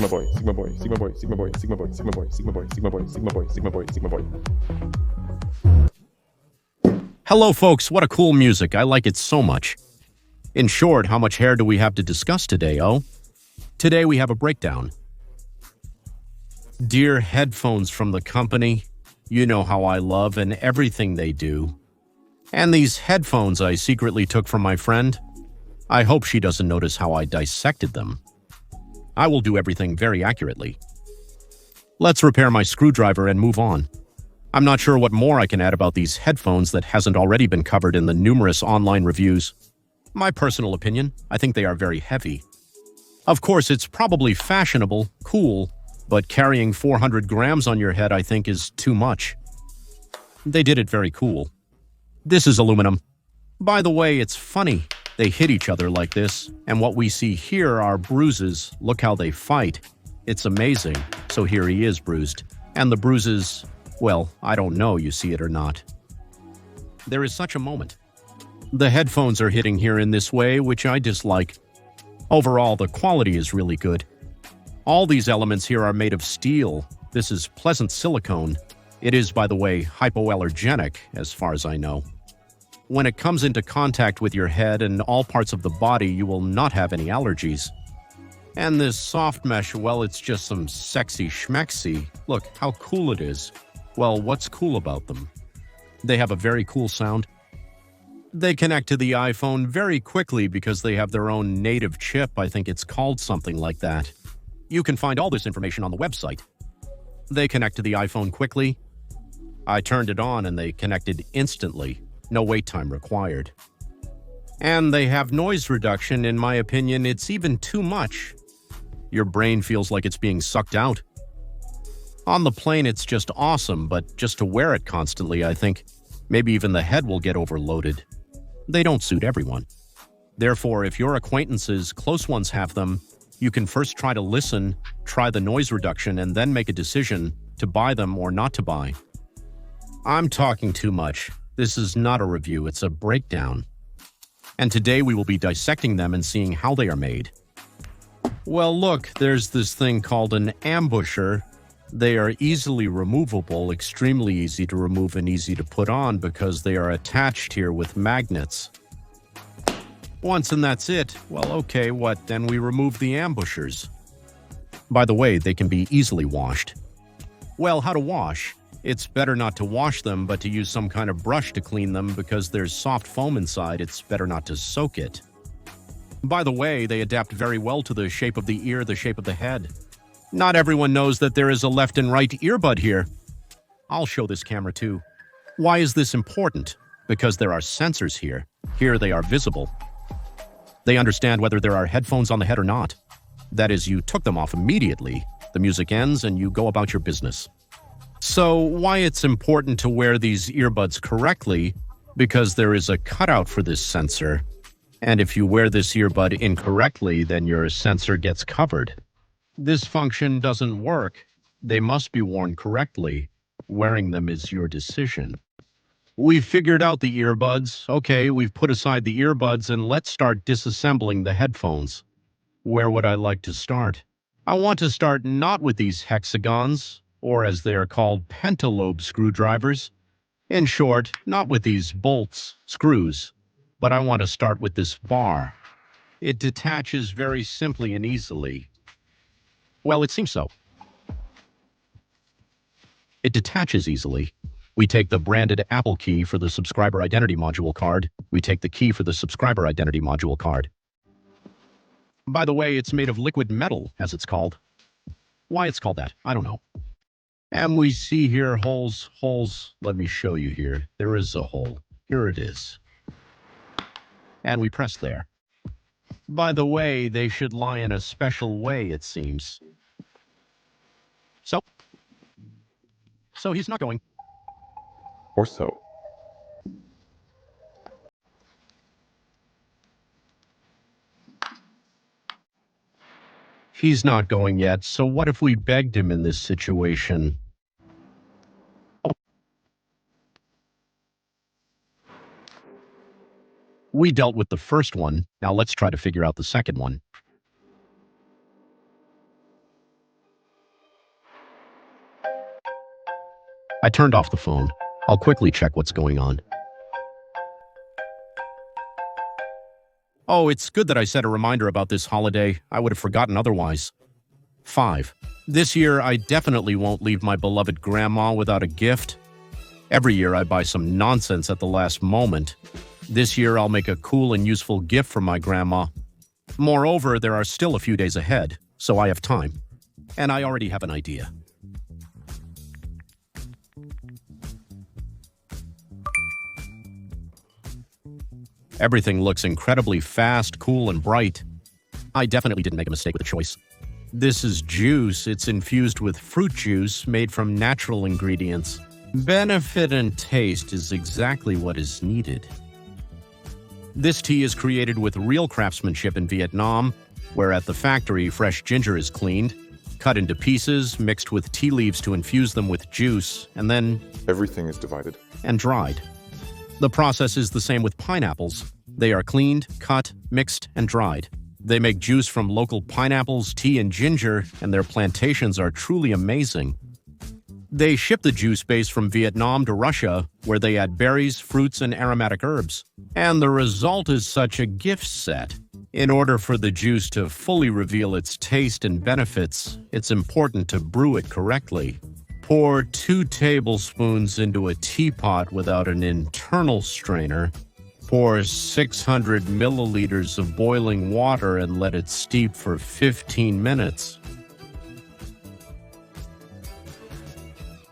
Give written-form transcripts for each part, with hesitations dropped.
Sigma boy, Sigma boy, Sigma boy, Sigma boy, Sigma boy, Sigma boy, Sigma boy, Sigma boy, Sigma boy, Sigma boy, Sigma boy. Hello, folks. What a cool music. I like it so much. In short, how much hair do we have to discuss today, oh? Today we have a breakdown. Dear headphones from the company, you know how I love and everything they do. And these headphones I secretly took from my friend, I hope she doesn't notice how I dissected them. I will do everything very accurately. Let's repair my screwdriver and move on. I'm not sure what more I can add about these headphones that hasn't already been covered in the numerous online reviews. My personal opinion, I think they are very heavy. Of course, it's probably fashionable, cool, but carrying 400 grams on your head I think is too much. They did it very cool. This is aluminum. By the way, it's funny. They hit each other like this, and what we see here are bruises. Look how they fight. It's amazing. So here he is bruised. And the bruises, well, I don't know you see it or not. There is such a moment. The headphones are hitting here in this way, which I dislike. Overall, the quality is really good. All these elements here are made of steel. This is pleasant silicone. It is, by the way, hypoallergenic, as far as I know. When it comes into contact with your head and all parts of the body, you will not have any allergies. And this soft mesh, well, it's just some sexy schmexy. Look how cool it is. Well, what's cool about them? They have a very cool sound. They connect to the iPhone very quickly because they have their own native chip. I think it's called something like that. You can find all this information on the website. They connect to the iPhone quickly. I turned it on and they connected instantly. No wait time required. And they have noise reduction. In my opinion, it's even too much. Your brain feels like it's being sucked out. On the plane, it's just awesome, but just to wear it constantly, I think, maybe even the head will get overloaded. They don't suit everyone. Therefore, if your acquaintances, close ones have them, you can first try to listen, try the noise reduction, and then make a decision to buy them or not to buy. I'm talking too much. This is not a review, it's a breakdown. And today we will be dissecting them and seeing how they are made. Well, look, there's this thing called an ambusher. They are easily removable, extremely easy to remove and easy to put on because they are attached here with magnets. Once and that's it. Well, okay, what? Then we remove the ambushers. By the way, they can be easily washed. Well, how to wash? It's better not to wash them, but to use some kind of brush to clean them because there's soft foam inside. It's better not to soak it. By the way, they adapt very well to the shape of the ear, the shape of the head. Not everyone knows that there is a left and right earbud here. I'll show this camera too. Why is this important? Because there are sensors here. Here they are visible. They understand whether there are headphones on the head or not. That is, you took them off immediately. The music ends and you go about your business. So why it's important to wear these earbuds correctly? Because there is a cutout for this sensor. And if you wear this earbud incorrectly, then your sensor gets covered. This function doesn't work. They must be worn correctly. Wearing them is your decision. We've figured out the earbuds. Okay, we've put aside the earbuds and let's start disassembling the headphones. Where would I like to start? I want to start not with these hexagons, or as they are called, pentalobe screwdrivers. In short, not with these bolts, screws, but I want to start with this bar. It detaches very simply and easily. Well, it seems so. It detaches easily. We take the branded Apple key for the subscriber identity module card. We take the key for the subscriber identity module card. By the way, it's made of liquid metal, as it's called. Why it's called that, I don't know. And we see here holes. Let me show you here. There is a hole. Here it is. And we press there. By the way, they should lie in a special way, it seems. So he's not going. Or so. He's not going yet, so what if we begged him in this situation? We dealt with the first one, now let's try to figure out the second one. I turned off the phone. I'll quickly check what's going on. Oh, it's good that I set a reminder about this holiday. I would have forgotten otherwise. 5. This year, I definitely won't leave my beloved grandma without a gift. Every year, I buy some nonsense at the last moment. This year, I'll make a cool and useful gift for my grandma. Moreover, there are still a few days ahead, so I have time. And I already have an idea. Everything looks incredibly fast, cool, and bright. I definitely didn't make a mistake with the choice. This is juice. It's infused with fruit juice made from natural ingredients. Benefit and taste is exactly what is needed. This tea is created with real craftsmanship in Vietnam, where at the factory fresh ginger is cleaned, cut into pieces, mixed with tea leaves to infuse them with juice, and then Everything is divided. and dried. The process is the same with pineapples. They are cleaned, cut, mixed, and dried. They make juice from local pineapples, tea, and ginger, and their plantations are truly amazing. They ship the juice base from Vietnam to Russia, where they add berries, fruits, and aromatic herbs. And the result is such a gift set. In order for the juice to fully reveal its taste and benefits, it's important to brew it correctly. Pour 2 tablespoons into a teapot without an internal strainer. Pour 600 milliliters of boiling water and let it steep for 15 minutes.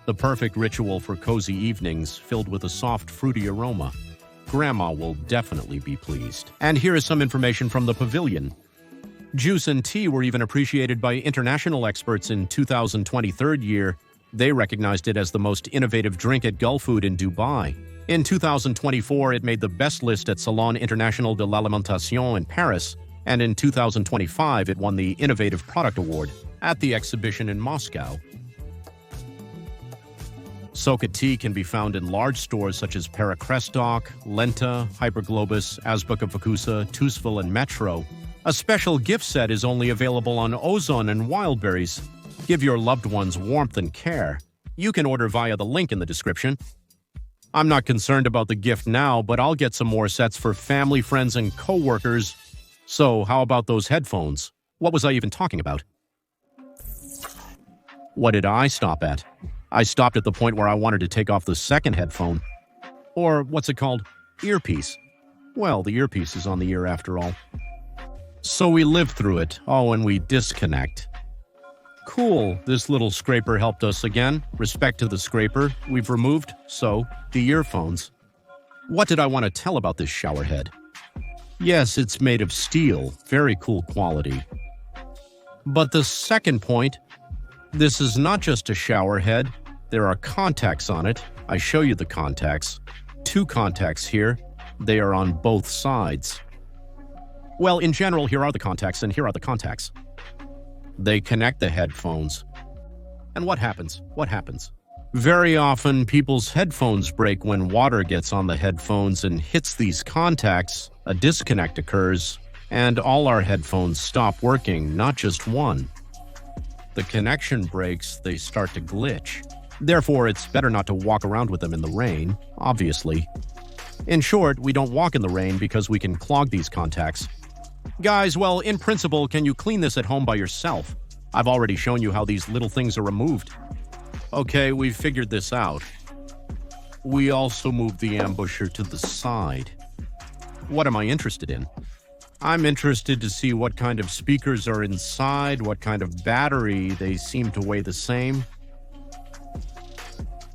The perfect ritual for cozy evenings filled with a soft, fruity aroma. Grandma will definitely be pleased. And here is some information from the pavilion. Juice and tea were even appreciated by international experts in 2023 year. They recognized it as the most innovative drink at Gulfood in Dubai. In 2024, it made the best list at Salon International de l'Alimentation in Paris, and in 2025, it won the Innovative Product Award at the exhibition in Moscow. Soka tea can be found in large stores such as Paracrestock, Lenta, Hyperglobus, Azbuka Vakusa, Tusville, and Metro. A special gift set is only available on Ozon and Wildberries. Give your loved ones warmth and care. You can order via the link in the description. I'm not concerned about the gift now, but I'll get some more sets for family, friends, and co-workers. So, how about those headphones? What was I even talking about? What did I stop at? I stopped at the point where I wanted to take off the second headphone. Or, what's it called? Earpiece. Well, the earpiece is on the ear after all. So we live through it. Oh, and we disconnect. Cool, this little scraper helped us again. Respect to the scraper. We've removed, the earphones. What did I want to tell about this shower head? Yes, it's made of steel. Very cool quality. But the second point, this is not just a shower head. There are contacts on it. I show you the contacts. 2 contacts here. They are on both sides. Well, in general, here are the contacts, and here are the contacts. They connect the headphones. And what happens? What happens? Very often, people's headphones break when water gets on the headphones and hits these contacts. A disconnect occurs, and all our headphones stop working, not just one. The connection breaks, they start to glitch. Therefore, it's better not to walk around with them in the rain, obviously. In short, we don't walk in the rain because we can clog these contacts. Guys, well, in principle, can you clean this at home by yourself? I've already shown you how these little things are removed. Okay, we've figured this out. We also moved the ambusher to the side. What am I interested in? I'm interested to see what kind of speakers are inside, what kind of battery. They seem to weigh the same.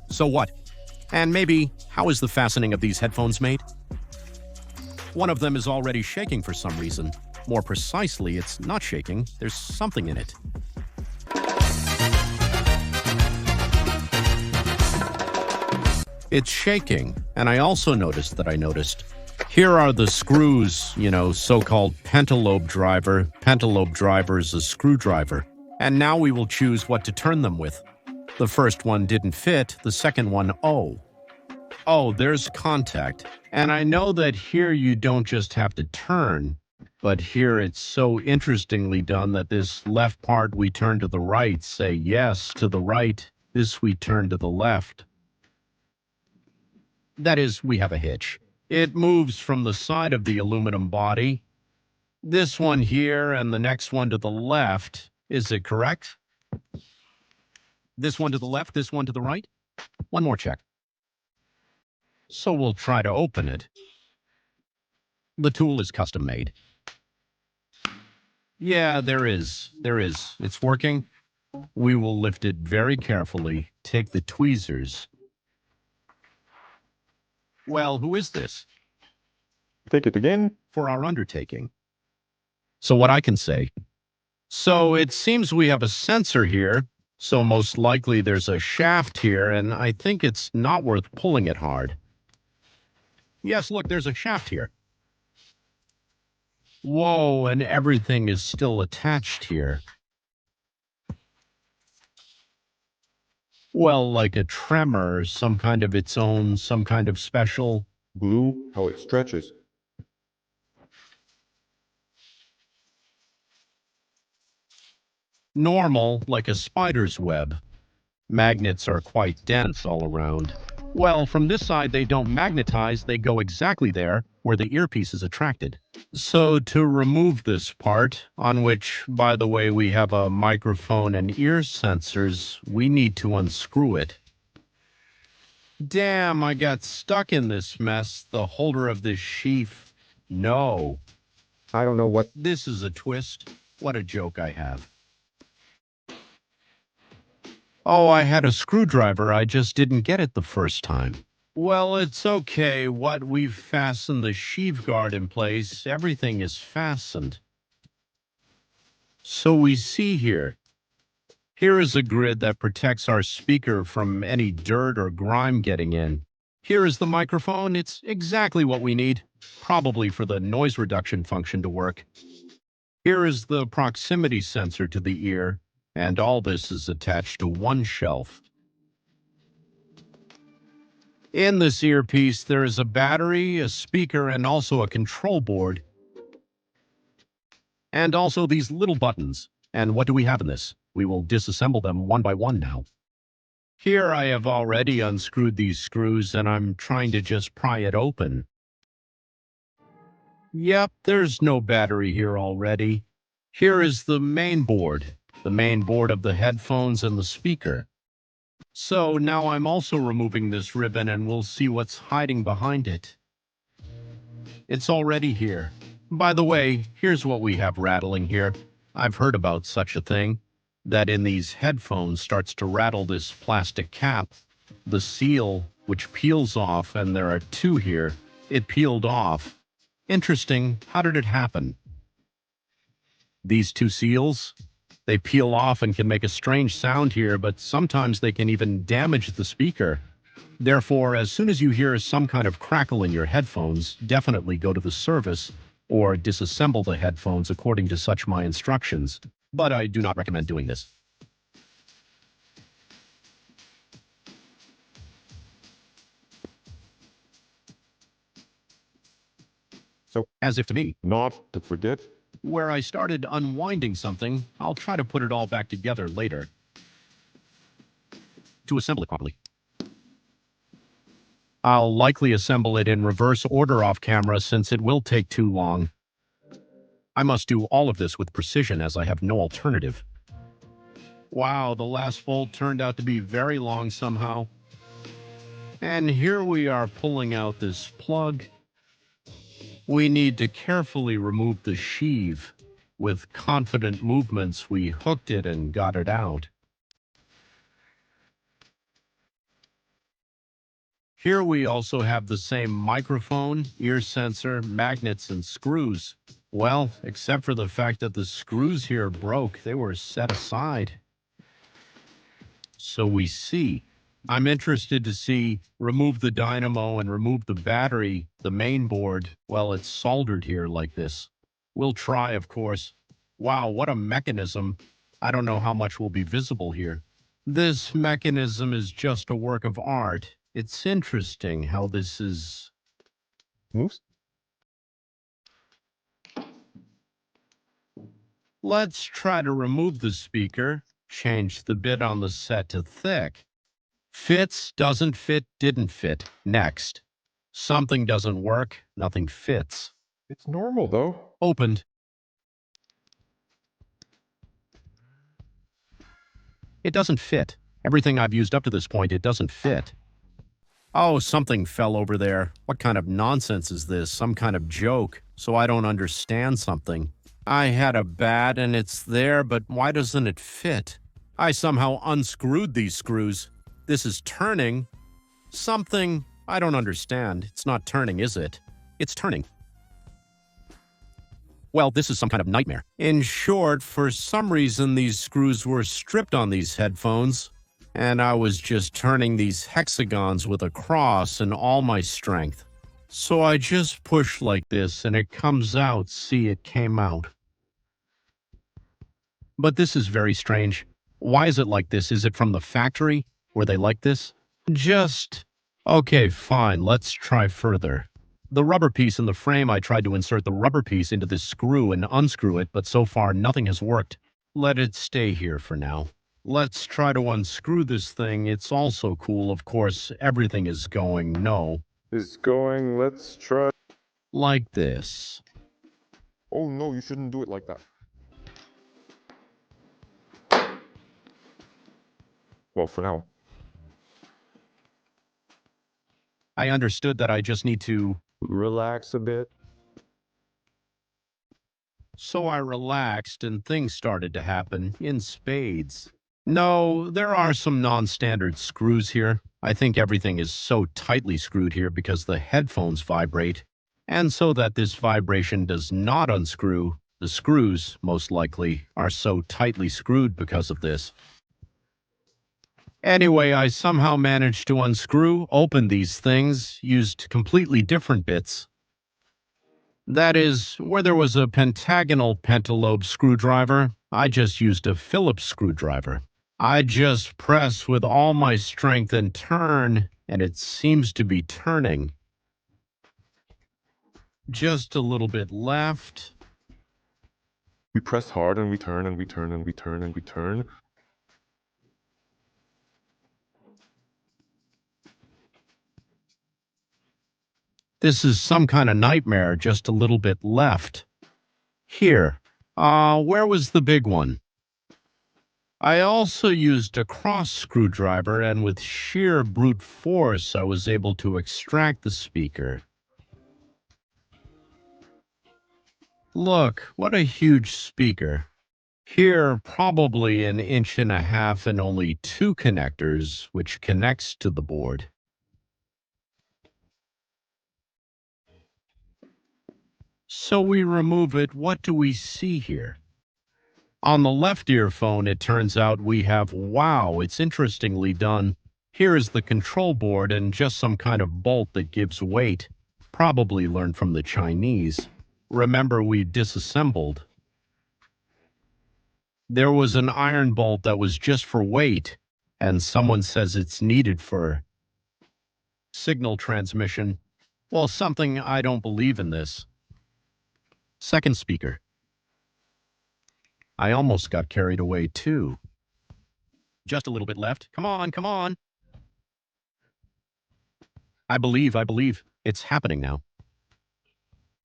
So what? And maybe, how is the fastening of these headphones made? One of them is already shaking for some reason. More precisely, it's not shaking. There's something in it. It's shaking, and I also noticed that I noticed. Here are the screws, so-called pentalobe driver. Pentalobe driver is a screwdriver. And now we will choose what to turn them with. The first one didn't fit, the second one, Oh, there's contact. And I know that here you don't just have to turn, but here it's so interestingly done that this left part we turn to the right, say yes to the right, this we turn to the left. That is, we have a hitch. It moves from the side of the aluminum body. This one here and the next one to the left. Is it correct? This one to the left, this one to the right? One more check. So we'll try to open it. The tool is custom made. Yeah, there is. It's working. We will lift it very carefully. Take the tweezers. Well, who is this? Take it again. For our undertaking. So what I can say. So it seems we have a sensor here. So most likely there's a shaft here, and I think it's not worth pulling it hard. Yes, look, there's a shaft here. Whoa, and everything is still attached here. Well, like a tremor, some kind of its own, some kind of special. Glue, how it stretches. Normal, like a spider's web. Magnets are quite dense all around. Well, from this side, they don't magnetize, they go exactly there where the earpiece is attracted. So to remove this part, on which, by the way, we have a microphone and ear sensors, we need to unscrew it. Damn, I got stuck in this mess. The holder of this sheath. No. I don't know what. This is a twist. What a joke I have. Oh, I had a screwdriver. I just didn't get it the first time. Well, it's okay. What we've fastened the sheave guard in place. Everything is fastened. So we see here. Here is a grid that protects our speaker from any dirt or grime getting in. Here is the microphone. It's exactly what we need, probably for the noise reduction function to work. Here is the proximity sensor to the ear, and all this is attached to one shelf. In this earpiece, there is a battery, a speaker, and also a control board. And also these little buttons. And what do we have in this? We will disassemble them one by one now. Here I have already unscrewed these screws, and I'm trying to just pry it open. Yep, there's no battery here already. Here is the main board of the headphones and the speaker. So now I'm also removing this ribbon, and we'll see what's hiding behind it. It's already here. By the way, here's what we have rattling here. I've heard about such a thing, that in these headphones starts to rattle this plastic cap. The seal, which peels off, and there are two here, it peeled off. Interesting. How did it happen? These two seals, they peel off and can make a strange sound here, but sometimes they can even damage the speaker. Therefore, as soon as you hear some kind of crackle in your headphones, definitely go to the service or disassemble the headphones according to such my instructions. But I do not recommend doing this. So, As if to me, not to forget. where I started unwinding something, I'll try to put it all back together later. To assemble it properly. I'll likely assemble it in reverse order off camera since it will take too long. I must do all of this with precision as I have no alternative. Wow, the last fold turned out to be very long somehow. And here we are pulling out this plug. We need to carefully remove the sheave. With confident movements, we hooked it and got it out. Here we also have the same microphone, ear sensor, magnets, and screws. Well, except for the fact that the screws here broke, they were set aside. So we see. I'm interested to see, remove the dynamo and remove the battery, the main board. Well, it's soldered here like this. We'll try, of course. Wow, what a mechanism. I don't know how much will be visible here. This mechanism is just a work of art. It's interesting how this is... Moves? Let's try to remove the speaker. Change the bit on the set to thick. Fits, doesn't fit, didn't fit. Next. Something doesn't work. Nothing fits. It's normal, though. Opened. It doesn't fit. Everything I've used up to this point, it doesn't fit. Oh, something fell over there. What kind of nonsense is this? Some kind of joke. So I don't understand something. I had a bat and it's there, but why doesn't it fit? I somehow unscrewed these screws. This is turning. Something I don't understand. It's not turning, is it? It's turning. Well, this is some kind of nightmare. In short, for some reason, these screws were stripped on these headphones, and I was just turning these hexagons with a cross and all my strength. So I just push like this, and it comes out. See, it came out. But this is very strange. Why is it like this? Is it from the factory? Were they like this? Just... Okay, fine, let's try further. The rubber piece in the frame, I tried to insert the rubber piece into this screw and unscrew it, but so far nothing has worked. Let it stay here for now. Let's try to unscrew this thing. It's also cool, of course. Everything is going no. It's going, let's try. Like this. Oh no, you shouldn't do it like that. Well, for now. I understood that I just need to... Relax a bit. So I relaxed and things started to happen in spades. No, there are some non-standard screws here. I think everything is so tightly screwed here because the headphones vibrate. And so that this vibration does not unscrew, the screws, most likely, are so tightly screwed because of this. Anyway, I somehow managed to unscrew, open these things, used completely different bits. That is, where there was a pentagonal pentalobe screwdriver, I just used a Phillips screwdriver. I just press with all my strength and turn, and it seems to be turning. Just a little bit left. We press hard and we turn and we turn and we turn and we turn. This is some kind of nightmare, just a little bit left. Here. Where was the big one? I also used a cross screwdriver, and with sheer brute force, I was able to extract the speaker. Look, what a huge speaker. Here, probably an inch and a half and only two connectors, which connects to the board. So we remove it. What do we see here? On the left earphone, it turns out we have, wow, it's interestingly done. Here is the control board and just some kind of bolt that gives weight. Probably learned from the Chinese. Remember, we disassembled. There was an iron bolt that was just for weight, and someone says it's needed for signal transmission. Well, something I don't believe in this. Second speaker. I almost got carried away too. Just a little bit left. Come on, come on. I believe. It's happening now.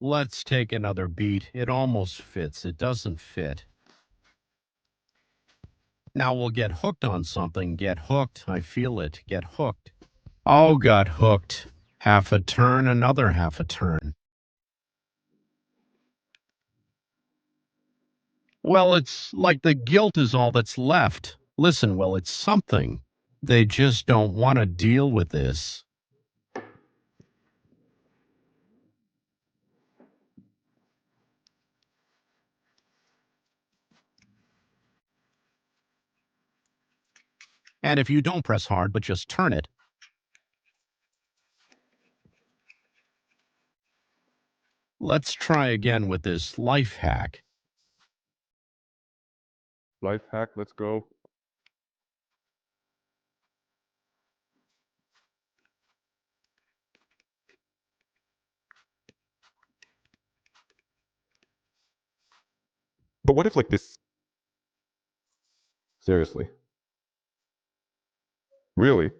Let's take another beat. It almost fits. It doesn't fit. Now we'll get hooked on something. Get hooked. I feel it. Get hooked. Oh, got hooked. Half a turn, another half a turn. Well, it's like the guilt is all that's left. Listen, well, it's something. They just don't want to deal with this. And if you don't press hard, but just turn it, let's try again with this life hack. Life hack, let's go. But what if like this? Seriously. Really?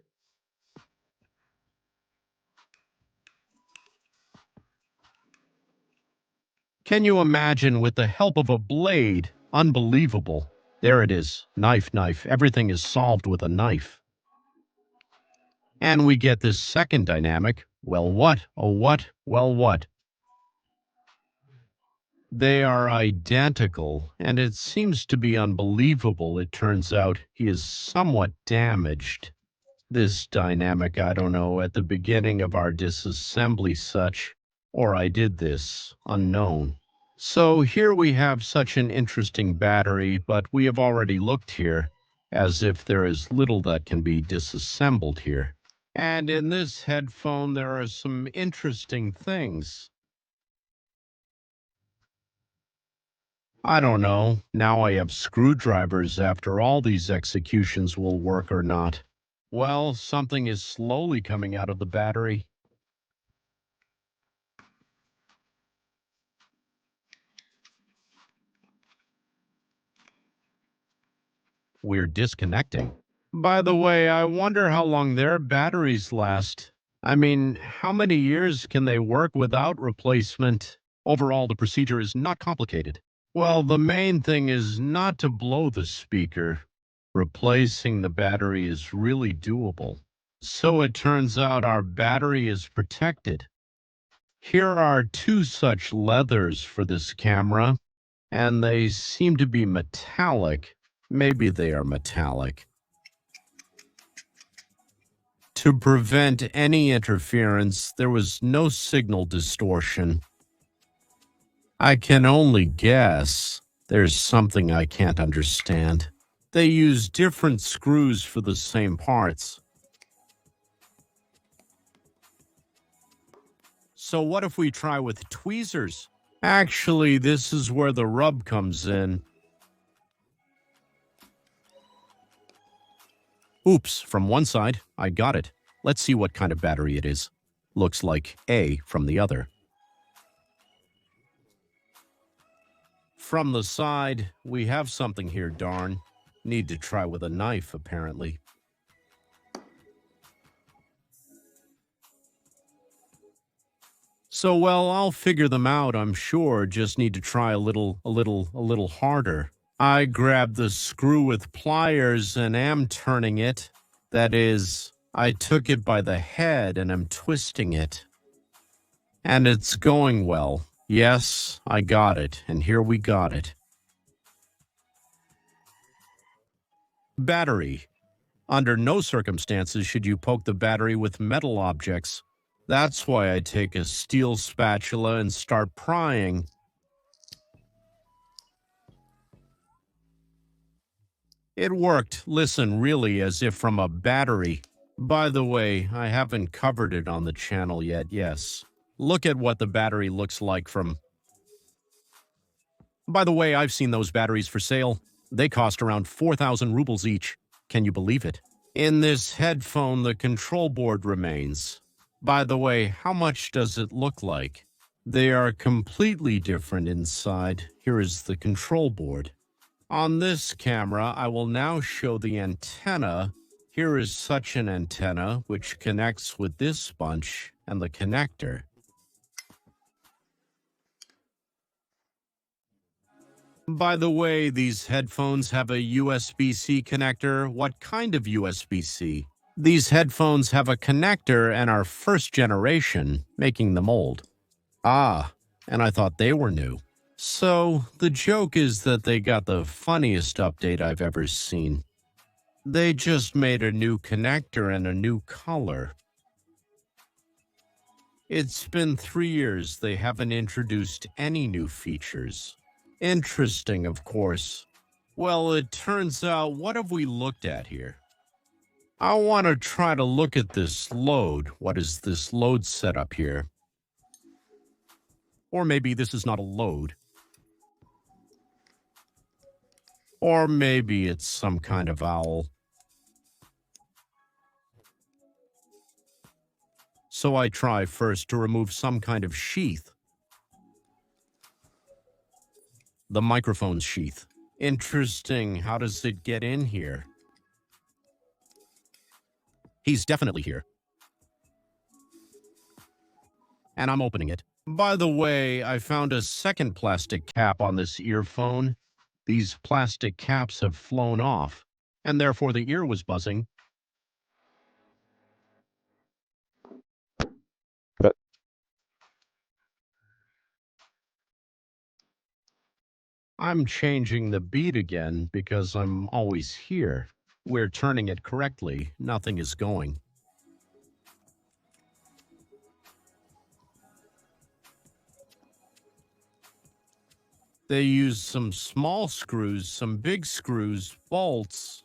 Can you imagine with the help of a blade? Unbelievable. There it is. Knife, knife. Everything is solved with a knife. And we get this second dynamic. Well, what? Oh, what? Well, what? They are identical, and it seems to be unbelievable. It turns out he is somewhat damaged. This dynamic, I don't know, at the beginning of our disassembly such, or I did this, unknown. So here we have such an interesting battery, but we have already looked here, as if there is little that can be disassembled here. And in this headphone, there are some interesting things. I don't know. Now I have screwdrivers after all these executions will work or not. Well, something is slowly coming out of the battery. We're disconnecting. By the way, I wonder how long their batteries last. I mean, how many years can they work without replacement? Overall, the procedure is not complicated. Well, the main thing is not to blow the speaker. Replacing the battery is really doable. So it turns out our battery is protected. Here are two such leathers for this camera, and they seem to be metallic. Maybe they are metallic. To prevent any interference, there was no signal distortion. I can only guess. There's something I can't understand. They use different screws for the same parts. So what if we try with tweezers? Actually, this is where the rub comes in. Oops, from one side, I got it. Let's see what kind of battery it is. Looks like A from the other. From the side, we have something here, darn. Need to try with a knife, apparently. So, well, I'll figure them out, I'm sure. Just need to try a little harder. I grabbed the screw with pliers and am turning it. That is, I took it by the head and am twisting it. And it's going well. Yes, I got it, and here we got it. Battery. Under no circumstances should you poke the battery with metal objects. That's why I take a steel spatula and start prying. It worked, listen, really as if from a battery. By the way, I haven't covered it on the channel yet, yes. Look at what the battery looks like from... By the way, I've seen those batteries for sale. They cost around 4,000 rubles each. Can you believe it? In this headphone, the control board remains. By the way, how much does it look like? They are completely different inside. Here is the control board. On this camera, I will now show the antenna. Here is such an antenna, which connects with this bunch and the connector. By the way, these headphones have a USB-C connector. What kind of USB-C? These headphones have a connector and are first generation, making them old. Ah, and I thought they were new. So, the joke is that they got the funniest update I've ever seen. They just made a new connector and a new color. It's been 3 years they haven't introduced any new features. Interesting, of course. Well, it turns out, what have we looked at here? I want to try to look at this load. What is this load setup here? Or maybe this is not a load. Or maybe it's some kind of owl. So I try first to remove some kind of sheath. The microphone's sheath. Interesting. How does it get in here? He's definitely here. and I'm opening it. By the way, I found a second plastic cap on this earphone. These plastic caps have flown off, and therefore the ear was buzzing. That I'm changing the beat again because I'm always here. We're turning it correctly. Nothing is going. They use some small screws, some big screws, bolts.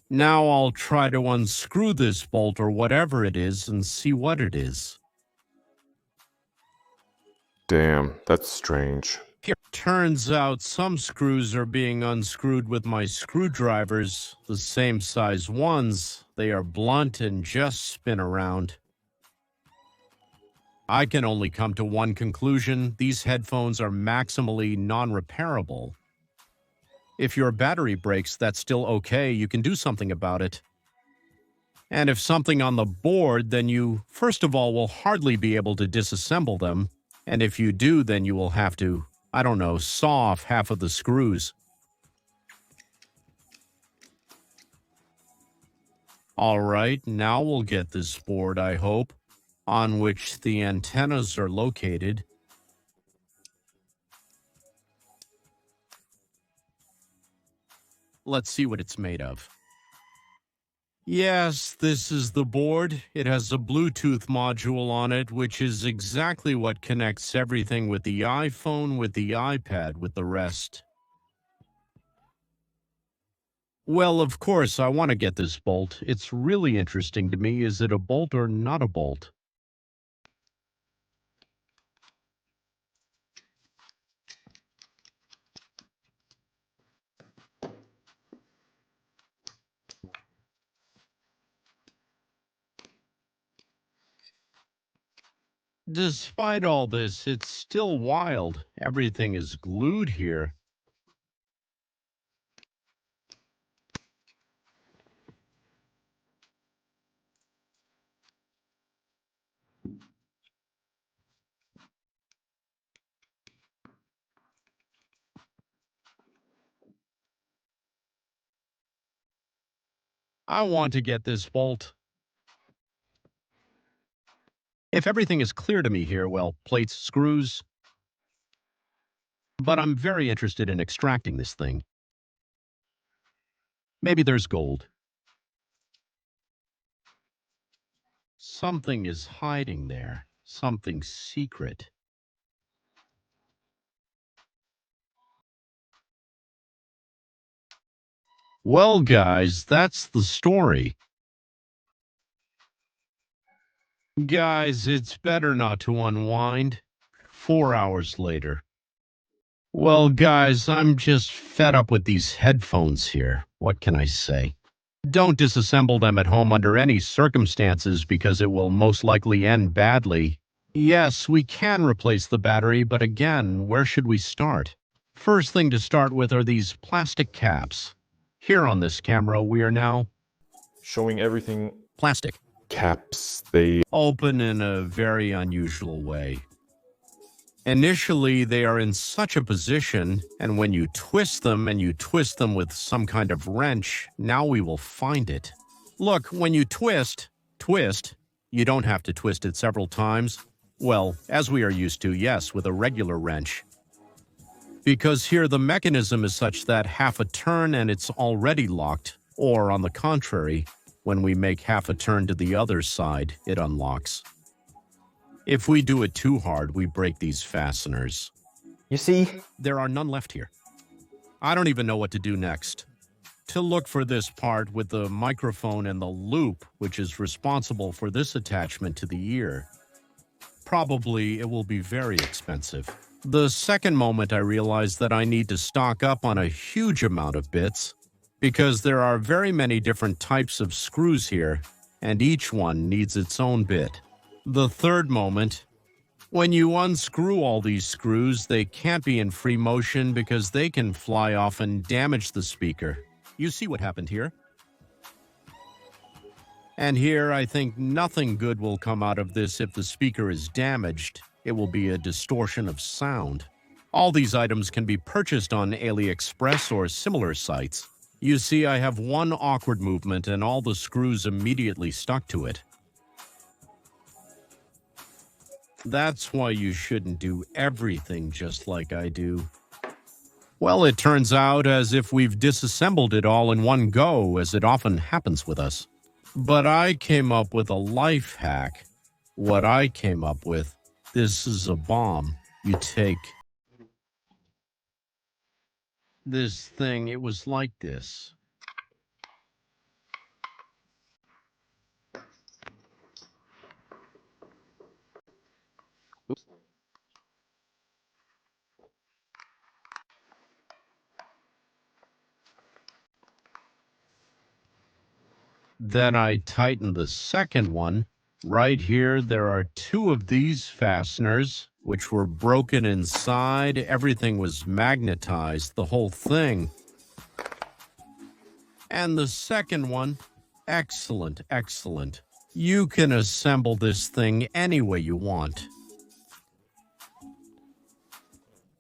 Now I'll try to unscrew this bolt or whatever it is and see what it is. damn, that's strange. Here, turns out some screws are being unscrewed with my screwdrivers, the same size ones. They are blunt and just spin around. I can only come to one conclusion. These headphones are maximally non-repairable. If your battery breaks, that's still okay. You can do something about it. And if something on the board, then you, first of all, will hardly be able to disassemble them. And if you do, then you will have to, I don't know, saw off half of the screws. All right, now we'll get this board, I hope, on which the antennas are located. Let's see what it's made of. Yes, this is the board. It has a Bluetooth module on it, which is exactly what connects everything with the iPhone, with the iPad, with the rest. Well, of course, I want to get this bolt. It's really interesting to me. Is it a bolt or not a bolt? Despite all this, it's still wild. Everything is glued here. I want to get this bolt. If everything is clear to me here, well, plates, screws, but I'm very interested in extracting this thing. Maybe there's gold. Something is hiding there. Something secret. Well, guys, that's the story. Guys, it's better not to unwind. 4 hours later. Well, guys, I'm just fed up with these headphones here. What can I say? Don't disassemble them at home under any circumstances because it will most likely end badly. Yes, we can replace the battery, but again, where should we start? First thing to start with are these plastic caps. Here on this camera, we are now Showing everything plastic. caps, they Open in a very unusual way. Initially, they are in such a position, and when you twist them and you twist them with some kind of wrench, now we will find it. Look, when you twist, you don't have to twist it several times. Well, as we are used to, yes, with a regular wrench. Because here the mechanism is such that half a turn and it's already locked, or on the contrary, when we make half a turn to the other side, it unlocks. If we do it too hard, we break these fasteners. You see, There are none left here. I don't even know what to do next. To look for this part with the microphone and the loop, which is responsible for this attachment to the ear. Probably it will be very expensive. The second moment I realized that I need to stock up on a huge amount of bits, because there are very many different types of screws here, and each one needs its own bit. The third moment, when you unscrew all these screws, they can't be in free motion because they can fly off and damage the speaker. You see what happened here? And here, I think nothing good will come out of this if the speaker is damaged. It will be a distortion of sound. All these items can be purchased on AliExpress or similar sites. You see, I have one awkward movement and all the screws immediately stuck to it. That's why you shouldn't do everything just like I do. Well, it turns out as if we've disassembled it all in one go, as it often happens with us. But I came up with a life hack. What I came up with, this is a bomb. You take this thing, it was like this. Oops. Then I tighten the second one. Right here, there are two of these fasteners, which were broken inside. Everything was magnetized, the whole thing. And the second one, excellent, excellent. You can assemble this thing any way you want.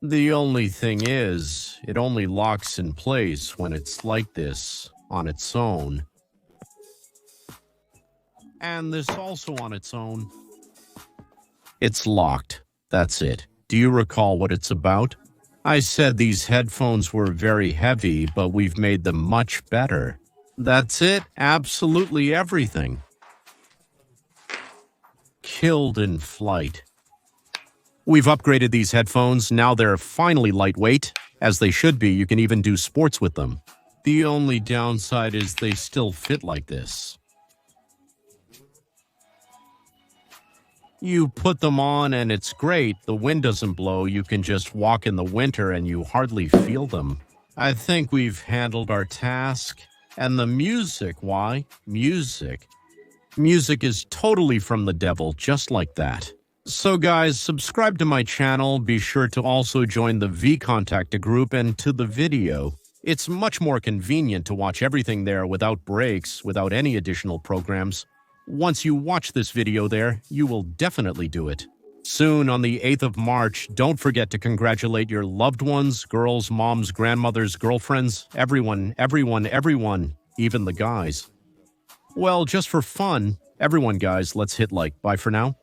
The only thing is, it only locks in place when it's like this, on its own. And this also on its own. It's locked. That's it. Do you recall what it's about? I said these headphones were very heavy, but we've made them much better. That's it. Absolutely everything. Killed in flight. We've upgraded these headphones. Now they're finally lightweight. As they should be, you can even do sports with them. The only downside is they still fit like this. You put them on and it's great. The wind doesn't blow. You can just walk in the winter and you hardly feel them. I think we've handled our task. And the music, why? Music. Music is totally from the devil, just like that. So guys, subscribe to my channel. Be sure to also join the V-Contacta group and to the video. It's much more convenient to watch everything there without breaks, without any additional programs. Once you watch this video there, you will definitely do it. Soon, on the 8th of March, don't forget to congratulate your loved ones, girls, moms, grandmothers, girlfriends, everyone, even the guys. Well, just for fun, everyone guys, let's hit like. Bye for now.